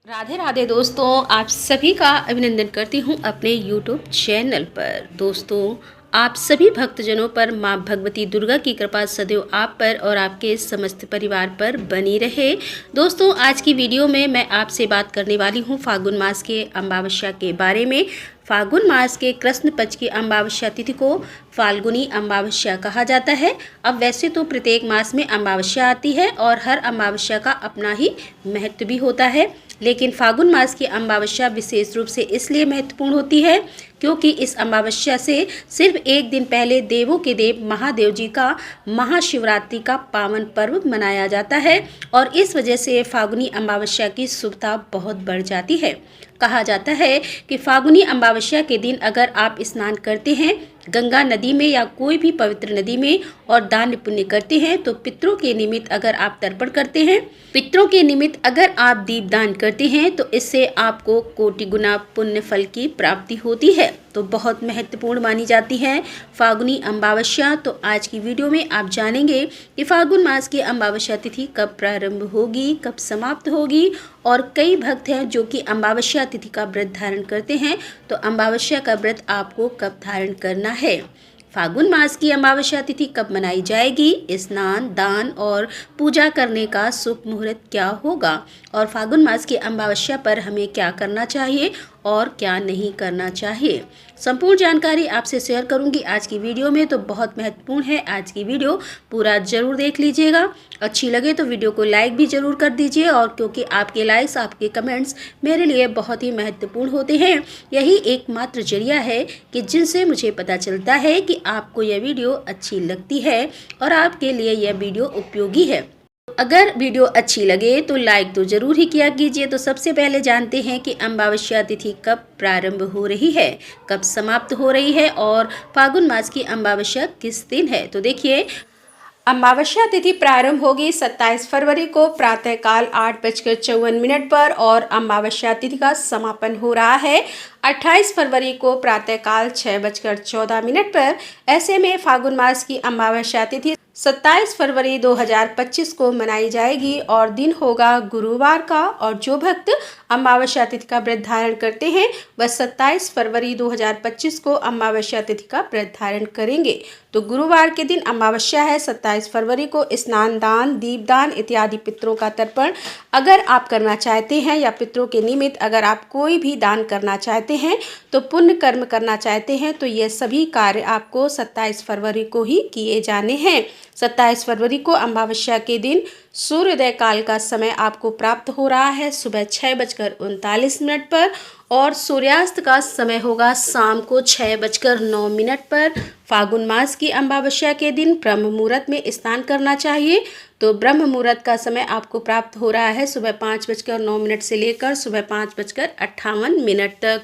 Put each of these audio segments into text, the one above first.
राधे राधे दोस्तों, आप सभी का अभिनंदन करती हूँ अपने YouTube चैनल पर। दोस्तों, आप सभी भक्तजनों पर माँ भगवती दुर्गा की कृपा सदैव आप पर और आपके समस्त परिवार पर बनी रहे। दोस्तों, आज की वीडियो में मैं आपसे बात करने वाली हूँ फाल्गुन मास के अमावस्या के बारे में। फाल्गुन मास के कृष्ण पक्ष की अमावस्या तिथि को फाल्गुनी अमावस्या कहा जाता है। अब वैसे तो प्रत्येक मास में अमावस्या आती है और हर अमावस्या का अपना ही महत्व भी होता है, लेकिन फाल्गुन मास की अमावस्या विशेष रूप से इसलिए महत्वपूर्ण होती है क्योंकि इस अमावस्या से सिर्फ एक दिन पहले देवों के देव महादेव जी का महाशिवरात्रि का पावन पर्व मनाया जाता है और इस वजह से फाल्गुनी अमावस्या की शुभता बहुत बढ़ जाती है। कहा जाता है कि फाल्गुनी अमावस्या के दिन अगर आप स्नान करते हैं गंगा नदी में या कोई भी पवित्र नदी में और दान पुण्य करते हैं, तो पितरों के निमित्त अगर आप तर्पण करते हैं, पितरों के निमित्त अगर आप दीपदान करते हैं, तो इससे आपको कोटि गुना पुण्य फल की प्राप्ति होती है। तो बहुत महत्वपूर्ण मानी जाती है फाल्गुनी अमावस्या। तो आज की वीडियो में आप जानेंगे कि फाल्गुन मास की अमावस्या तिथि कब प्रारंभ होगी, कब समाप्त होगी, और कई भक्त हैं जो कि अमावस्या तिथि का व्रत धारण करते हैं। तो अमावस्या का व्रत आपको कब धारण करना है, फाल्गुन मास की अमावस्या तिथि कब मनाई जाएगी, स्नान दान और पूजा करने का शुभ मुहूर्त क्या होगा, और फाल्गुन मास की अमावस्या पर हमें क्या करना चाहिए और क्या नहीं करना चाहिए, संपूर्ण जानकारी आपसे शेयर करूंगी आज की वीडियो में। तो बहुत महत्वपूर्ण है, आज की वीडियो पूरा जरूर देख लीजिएगा। अच्छी लगे तो वीडियो को लाइक भी जरूर कर दीजिए, और क्योंकि आपके लाइक्स, आपके कमेंट्स मेरे लिए बहुत ही महत्वपूर्ण होते हैं। यही एकमात्र जरिया है कि जिनसे मुझे पता चलता है कि आपको यह वीडियो अच्छी लगती है और आपके लिए यह वीडियो उपयोगी है। अगर वीडियो अच्छी लगे तो लाइक तो जरूर ही किया कीजिए। तो सबसे पहले जानते हैं कि अमावस्या तिथि कब प्रारंभ हो रही है, कब समाप्त हो रही है, और फाल्गुन मास की अमावस्या किस दिन है। तो देखिए, अमावस्या तिथि प्रारंभ होगी 27 फरवरी को प्रातःकाल 8:54 पर और अमावस्या तिथि का समापन हो रहा है 28 फरवरी को प्रातःकाल 6:14 पर। ऐसे में फाल्गुन मास की अमावस्या तिथि 27 फरवरी 2025 को मनाई जाएगी और दिन होगा गुरुवार का। और जो भक्त अमावस्या तिथि का व्रत धारण करते हैं वह 27 फरवरी 2025 को अमावस्या तिथि का व्रत धारण करेंगे। तो गुरुवार के दिन अमावस्या है 27 फरवरी को। स्नान दान, दीपदान इत्यादि पितरों का तर्पण अगर आप करना चाहते हैं या पितरों के निमित्त अगर आप कोई भी दान करना चाहते हैं, तो पुण्य कर्म करना चाहते हैं, तो ये सभी कार्य आपको 27 फरवरी को ही किए जाने हैं। 27 फरवरी को अमावस्या के दिन सूर्योदय काल का समय आपको प्राप्त हो रहा है सुबह 6:39 पर, और सूर्यास्त का समय होगा शाम को 6:09 पर। फाल्गुन मास की अमावस्या के दिन ब्रह्म मुहूर्त में स्नान करना चाहिए। तो ब्रह्म मुहूर्त का समय आपको प्राप्त हो रहा है सुबह 5:09 से लेकर सुबह 5:58 तक।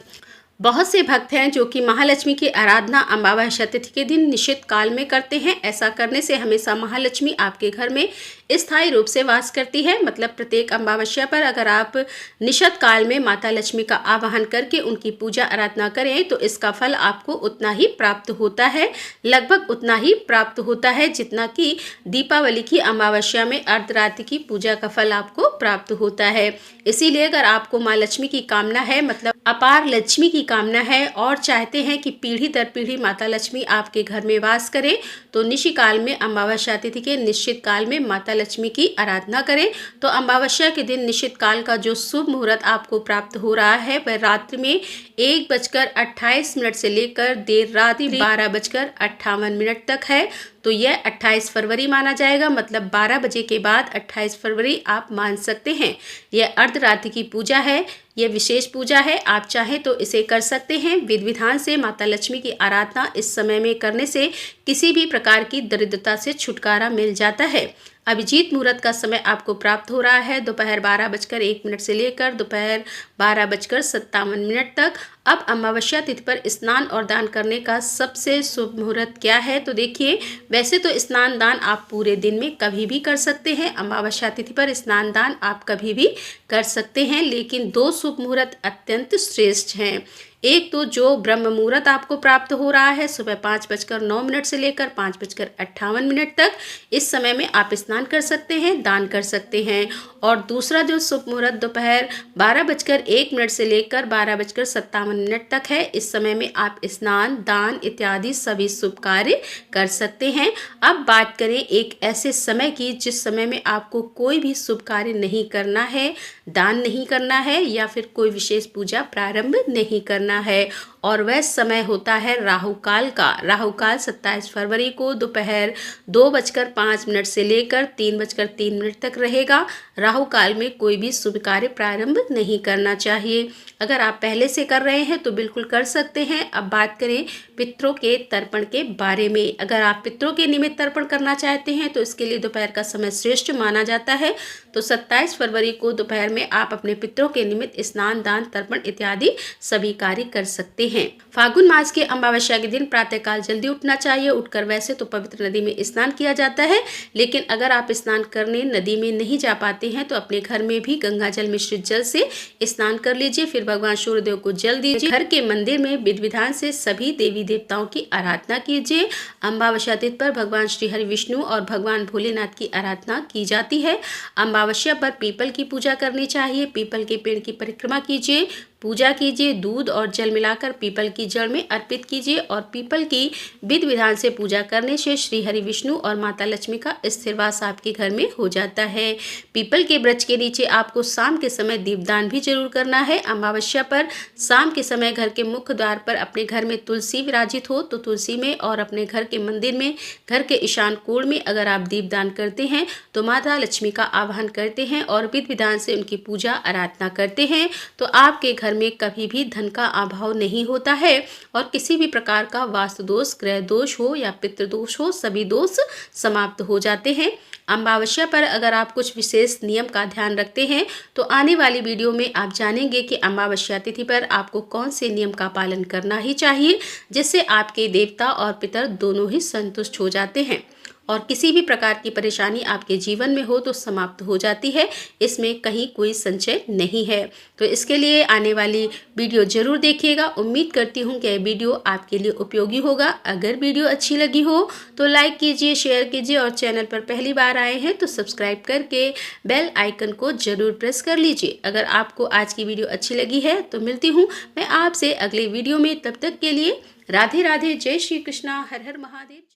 बहुत से भक्त हैं जो कि महालक्ष्मी की आराधना अमावस्या तिथि के दिन निश्चित काल में करते हैं। ऐसा करने से हमेशा महालक्ष्मी आपके घर में स्थायी रूप से वास करती है। मतलब प्रत्येक अमावस्या पर अगर आप निश्चित काल में माता लक्ष्मी का आवाहन करके उनकी पूजा आराधना करें तो इसका फल आपको उतना ही प्राप्त होता है, लगभग उतना ही प्राप्त होता है जितना कि दीपावली की अमावस्या में अर्धरात्रि की पूजा का फल आपको प्राप्त होता है। इसीलिए अगर आपको माँ लक्ष्मी की कामना है, मतलब अपार लक्ष्मी की कामना है और चाहते हैं कि पीढ़ी दर पीढ़ी माता लक्ष्मी आपके घर में वास करे, तो निशि काल में अमावस्या तिथि के निश्चित काल में माता लक्ष्मी की आराधना करें। तो अमावस्या के दिन निश्चित काल का जो शुभ मुहूर्त आपको प्राप्त हो रहा है वह रात्रि में 1:28 से लेकर देर रात 12:58 तक है। तो यह 28 फरवरी माना जाएगा, मतलब 12 बजे के बाद 28 फरवरी आप मान सकते हैं। यह अर्धरात्रि की पूजा है, यह विशेष पूजा है। आप चाहें तो इसे कर सकते हैं। विधि विधान से माता लक्ष्मी की आराधना इस समय में करने से किसी भी प्रकार की दरिद्रता से छुटकारा मिल जाता है। अभिजीत मुहूर्त का समय आपको प्राप्त हो रहा है दोपहर 12:01 से लेकर दोपहर 12:57 तक। अब अमावस्या तिथि पर स्नान और दान करने का सबसे शुभ मुहूर्त क्या है, तो देखिए, वैसे तो स्नान दान आप पूरे दिन में कभी भी कर सकते हैं। अमावस्या तिथि पर स्नान दान आप कभी भी कर सकते हैं, लेकिन 2 शुभ मुहूर्त अत्यंत श्रेष्ठ हैं। एक तो जो ब्रह्म मुहूर्त आपको प्राप्त हो रहा है सुबह 5:09 से लेकर 5:58 तक, इस समय में आप स्नान कर सकते हैं, दान कर सकते हैं। और दूसरा जो शुभ मुहूर्त दोपहर 12:01 से लेकर 12:57 तक है, इस समय में आप स्नान, दान इत्यादि सभी शुभ कार्य कर सकते हैं। अब बात करें एक ऐसे समय की जिस समय में आपको कोई भी शुभ कार्य नहीं करना है, दान नहीं करना है या फिर कोई विशेष पूजा प्रारंभ नहीं करना है, और वह समय होता है राहु काल का। राहु काल 27 फरवरी को दोपहर 2:05 से लेकर 3:03 तक रहेगा। राहु काल में कोई भी शुभ कार्य प्रारंभ नहीं करना चाहिए। अगर आप पहले से कर रहे हैं तो बिल्कुल कर सकते हैं। अब बात करें पितरों के तर्पण के बारे में। अगर आप पितरों के निमित्त तर्पण करना चाहते हैं तो इसके लिए दोपहर का समय श्रेष्ठ माना जाता है। तो 27 फरवरी को दोपहर में आप अपने पितरों के निमित्त स्नान, दान, तर्पण इत्यादि सभी कार्य कर सकते हैं। फागुन मास के अमावस्या के दिन प्रातःकाल जल्दी उठना चाहिए। उठकर वैसे तो पवित्र नदी में स्नान किया जाता है, लेकिन अगर आप स्नान करने नदी में नहीं जा पाते हैं तो अपने घर में भी गंगा जल मिश्रित जल से स्नान कर लीजिए। फिर भगवान सूर्यदेव को जल दीजिए। घर के मंदिर में विधि विधान से सभी देवी देवताओं की आराधना कीजिए। अमावस्या तिथि पर भगवान श्री हरि विष्णु और भगवान भोलेनाथ की आराधना की जाती है। अमावस्या पर पीपल की पूजा करनी चाहिए। पीपल के पेड़ की परिक्रमा कीजिए, पूजा कीजिए, दूध और जल मिलाकर पीपल की जड़ में अर्पित कीजिए। और पीपल की विधि विधान से पूजा करने से श्री हरि विष्णु और माता लक्ष्मी का स्थिरवास आपके घर में हो जाता है। पीपल के वृक्ष के नीचे आपको शाम के समय दीपदान भी जरूर करना है। अमावस्या पर शाम के समय घर के मुख्य द्वार पर अपने घर में तुलसी विराजित हो तो तुलसी में, और अपने घर के मंदिर में, घर के ईशान कोण में अगर आप दीपदान करते हैं तो माता लक्ष्मी का आह्वान करते हैं और विधि विधान से उनकी पूजा आराधना करते हैं तो आपके घर में कभी भी धन का अभाव नहीं होता है। और किसी भी प्रकार का वास्तु दोष, ग्रह दोष हो या पितृदोष हो, सभी दोष समाप्त हो जाते हैं। अमावस्या पर अगर आप कुछ विशेष नियम का ध्यान रखते हैं तो आने वाली वीडियो में आप जानेंगे कि अमावस्या तिथि पर आपको कौन से नियम का पालन करना ही चाहिए, जिससे आपके देवता और पितर दोनों ही संतुष्ट हो जाते हैं और किसी भी प्रकार की परेशानी आपके जीवन में हो तो समाप्त हो जाती है। इसमें कहीं कोई संशय नहीं है। तो इसके लिए आने वाली वीडियो जरूर देखिएगा। उम्मीद करती हूँ कि यह वीडियो आपके लिए उपयोगी होगा। अगर वीडियो अच्छी लगी हो तो लाइक कीजिए, शेयर कीजिए और चैनल पर पहली बार आए हैं तो सब्सक्राइब करके बेल आइकन को जरूर प्रेस कर लीजिए। अगर आपको आज की वीडियो अच्छी लगी है तो मिलती हूँ मैं आपसे अगले वीडियो में। तब तक के लिए राधे राधे, जय श्री कृष्णा, हर हर महादेव।